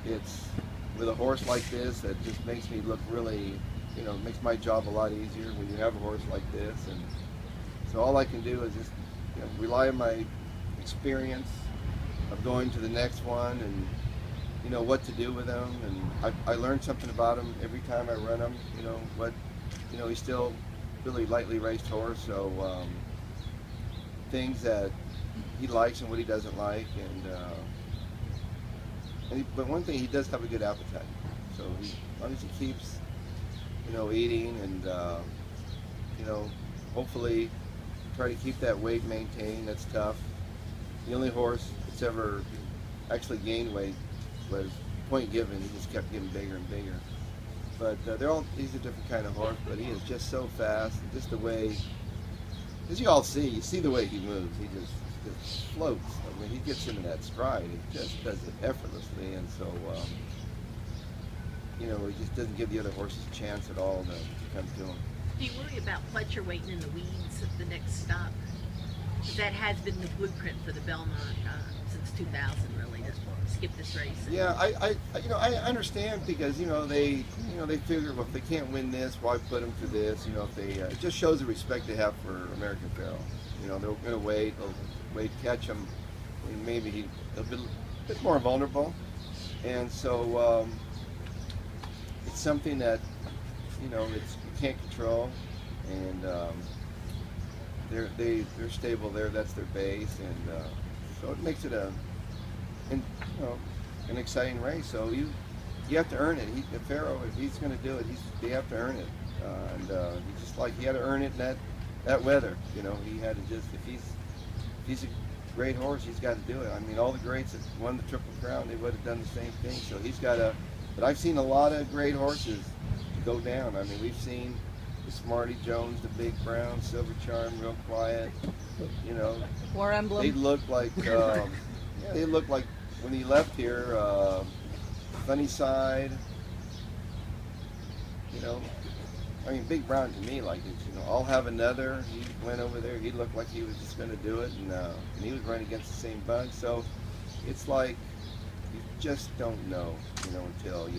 it's with a horse like this that just makes me look really, makes my job a lot easier when you have a horse like this. And so all I can do is just rely on my experience of going to the next one and what to do with them. And I learn something about him every time I run him. He's still really lightly raced horse, so things that he likes and what he doesn't like, but one thing, he does have a good appetite. So as long as he keeps, eating and, hopefully try to keep that weight maintained. That's tough. The only horse that's ever actually gained weight was Point Given. He just kept getting bigger and bigger. But he's a different kind of horse, but he is just so fast. And just the way, as you all see, you see the way he moves. He just floats. I mean, he gets into that stride. He just does it effortlessly, and so he just doesn't give the other horses a chance at all to come to him. Do you worry about Fletcher waiting in the weeds at the next stop? That has been the blueprint for the Belmont since 2000, really, to skip this race. Yeah, I understand, because they figure, well, if they can't win this, why put them through this? If they it just shows the respect they have for American Pharoah. They're going to wait, catch him, and maybe he'll be a bit more vulnerable, and so it's something that you can't control, and they're stable there. That's their base, and so it makes it an exciting race. So you have to earn it. Pharoah, if he's going to do it, they have to earn it, and he had to earn it in that weather. He had to just, if he's a great horse, he's got to do it. I mean, all the greats that won the Triple Crown, they would have done the same thing. So he's got to. But I've seen a lot of great horses go down. I mean, we've seen the Smarty Jones, the Big Brown, Silver Charm, Real Quiet. War Emblem. They look like they look like when he left here. Funny Side. I mean, Big Brown to me, like, I'll Have Another. He went over there. He looked like he was just going to do it, and he was running against the same bunch. So it's like you just don't know, until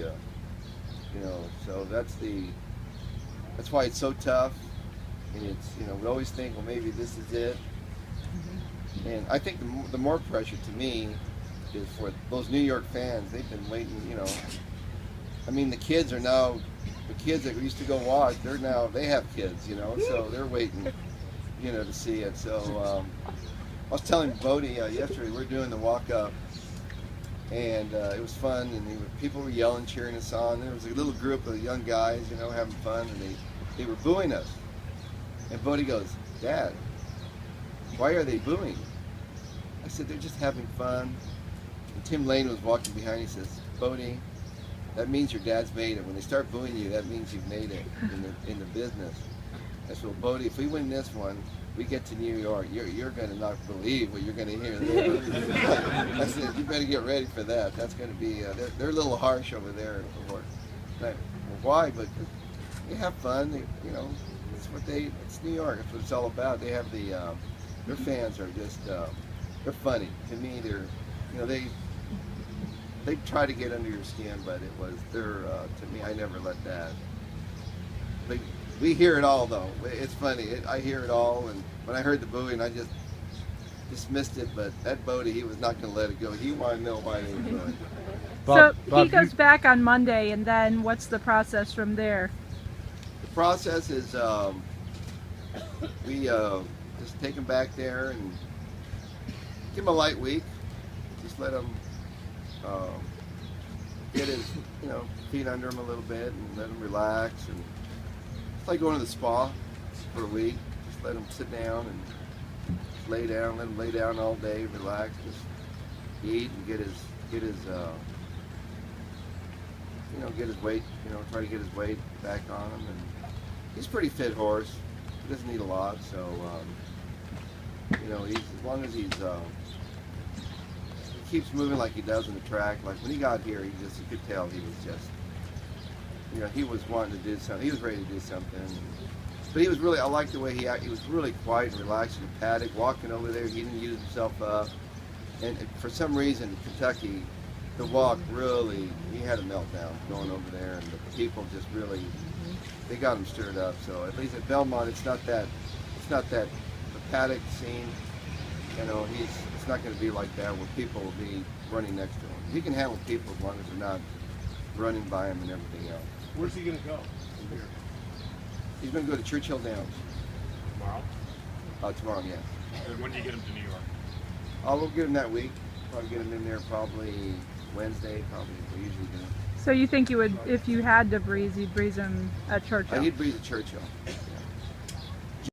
So that's why it's so tough, and it's we always think, well, maybe this is it. And I think the more pressure to me is for those New York fans. They've been waiting. I mean, the kids that used to go watch, they have kids, so they're waiting, to see it. So I was telling Bodie yesterday, we were doing the walk-up, and it was fun, and people were yelling, cheering us on. There was a little group of young guys, having fun, and they were booing us. And Bodie goes, "Dad, why are they booing?" I said, "They're just having fun." And Tim Lane was walking behind. He says, "Bodie, that means your dad's made it. When they start booing you, that means you've made it in the business." I said, "Well, Bodie, if we win this one, we get to New York, you're going to not believe what you're going to hear there." I said, "You better get ready for that. That's going to be, they're a little harsh over there." Well, why? But they have fun. It's New York. That's what it's all about. They have their fans are just, they're funny. To me, they try to get under your skin, but to me, I never let that. We hear it all, though. It's funny. I hear it all, and when I heard the booing, I just dismissed it. But that Bodie, he was not going to let it go. He wanted to know why they were doing it. So he goes back on Monday, and then what's the process from there? The process is we just take him back there and give him a light week. Just let him get his feet under him a little bit and let him relax. And it's like going to the spa for a week. Just let him sit down and just lay down. Let him lay down all day, relax, just eat and get his get his weight, try to get his weight back on him. And he's a pretty fit horse. He doesn't need a lot, so he's, as long as he keeps moving like he does on the track. Like when he got here, you could tell he was just, he was wanting to do something. He was ready to do something. But he was really, I liked the way he acted. He was really quiet and relaxed in the paddock, walking over there. He didn't use himself up. And for some reason, Kentucky, the walk really, he had a meltdown going over there, and the people just really, they got him stirred up. So at least at Belmont, it's not that the paddock scene. You know, it's not going to be like that where people will be running next to him. He can handle people as long as they're not running by him and everything else. Where's he going to go from here? He's going to go to Churchill Downs Tomorrow? tomorrow, yeah. And when do you get him to New York? We'll get him that week. Probably get him in there probably Wednesday, probably. We usually do. So you think you would, if you had to breeze, you'd breeze him at Churchill? He'd breeze at Churchill. Yeah.